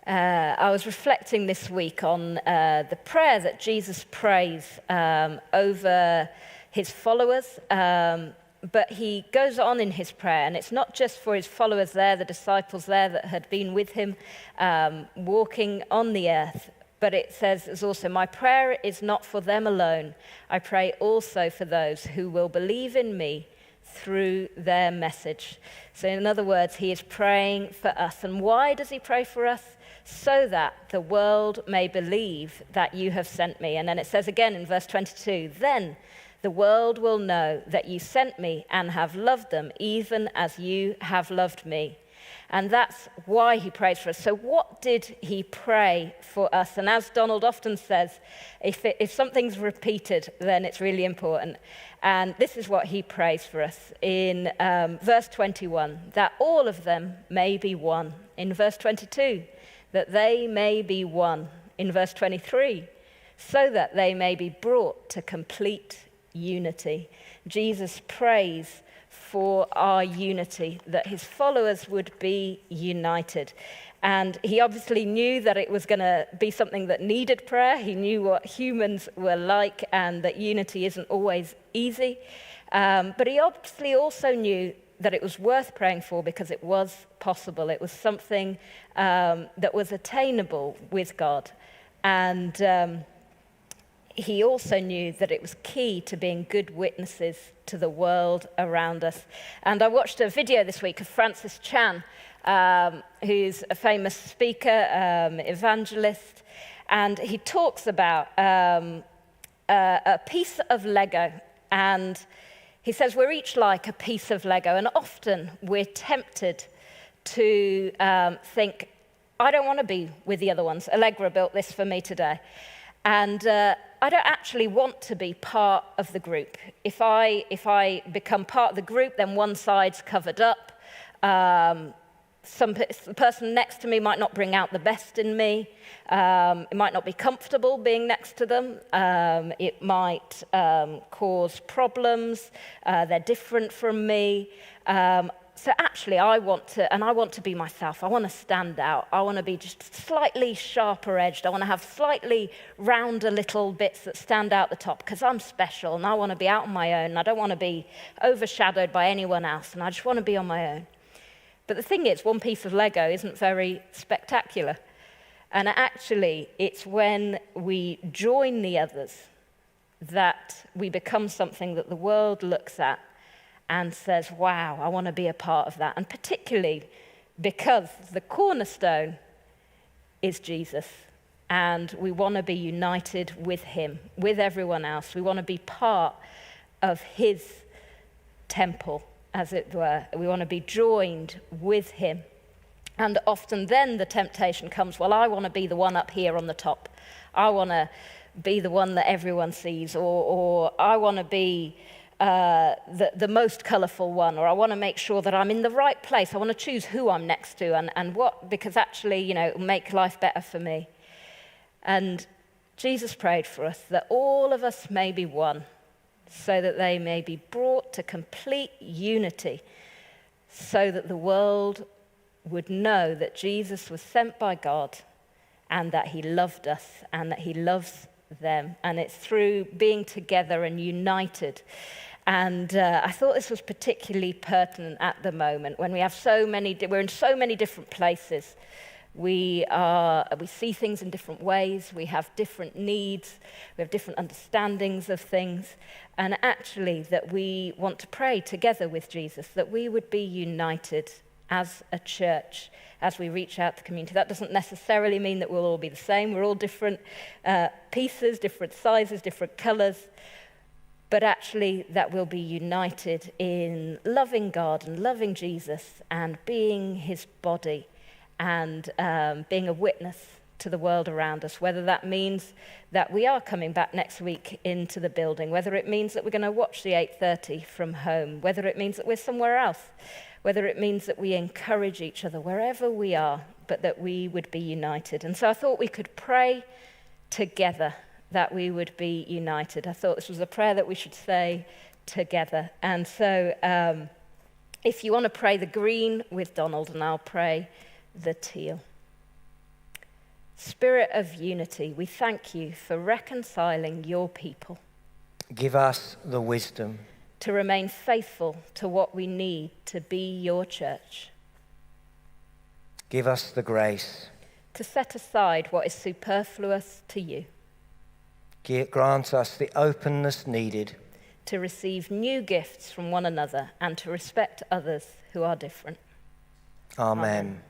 I was reflecting this week on the prayer that Jesus prays over his followers, but he goes on in his prayer, and it's not just for his followers there, the disciples there that had been with him walking on the earth, but it says it's also, my prayer is not for them alone. I pray also for those who will believe in me through their message. So in other words, he is praying for us. And why does he pray for us? So that the world may believe that you have sent me. And then it says again in verse 22, then the world will know that you sent me and have loved them even as you have loved me. And that's why he prays for us. So what did he pray for us? And as Donald often says, if something's repeated, then it's really important. And this is what he prays for us in verse 21, that all of them may be one. In verse 22, that they may be one. In verse 23, so that they may be brought to complete unity. Jesus prays for our unity, that his followers would be united. And he obviously knew that it was going to be something that needed prayer. He knew what humans were like and that unity isn't always easy. But he obviously also knew that it was worth praying for because it was possible. It was something that was attainable with God. And he also knew that it was key to being good witnesses to the world around us. And I watched a video this week of Francis Chan, who's a famous speaker, evangelist, and he talks about a piece of Lego. And he says we're each like a piece of Lego, and often we're tempted to think, I don't want to be with the other ones. Allegra built this for me today. And I don't actually want to be part of the group. If I become part of the group, then one side's covered up. The person next to me might not bring out the best in me. It might not be comfortable being next to them. It might cause problems. They're different from me. So actually, I want to be myself. I want to stand out. I want to be just slightly sharper edged. I want to have slightly rounder little bits that stand out the top because I'm special and I want to be out on my own. I don't want to be overshadowed by anyone else, and I just want to be on my own. But the thing is, one piece of Lego isn't very spectacular. And actually, it's when we join the others that we become something that the world looks at and says, wow, I want to be a part of that. And particularly because the cornerstone is Jesus. And we want to be united with him, with everyone else. We want to be part of his temple, as it were. We want to be joined with him. And often then the temptation comes, well, I want to be the one up here on the top. I want to be the one that everyone sees, or I want to be the most colourful one, or I want to make sure that I'm in the right place. I want to choose who I'm next to and what, because actually, it'll make life better for me. And Jesus prayed for us that all of us may be one, so that they may be brought to complete unity, so that the world would know that Jesus was sent by God and that he loved us and that he loves them. And it's through being together and united. And I thought this was particularly pertinent at the moment when we have we're in so many different places. We see things in different ways. We have different needs. We have different understandings of things. And actually that we want to pray together with Jesus, that we would be united as a church as we reach out to the community. That doesn't necessarily mean that we'll all be the same. We're all different pieces, different sizes, different colors. But actually that we'll be united in loving God and loving Jesus and being his body and being a witness to the world around us, whether that means that we are coming back next week into the building, whether it means that we're going to watch the 8:30 from home, whether it means that we're somewhere else, whether it means that we encourage each other wherever we are, but that we would be united. And so I thought we could pray together that we would be united. I thought this was a prayer that we should say together. And so if you want to pray the green with Donald, and I'll pray the teal. Spirit of unity, we thank you for reconciling your people. Give us the wisdom To remain faithful to what we need to be your church. Give us the grace. To set aside what is superfluous to you. Grant us the openness needed. To receive new gifts from one another and to respect others who are different. Amen. Amen.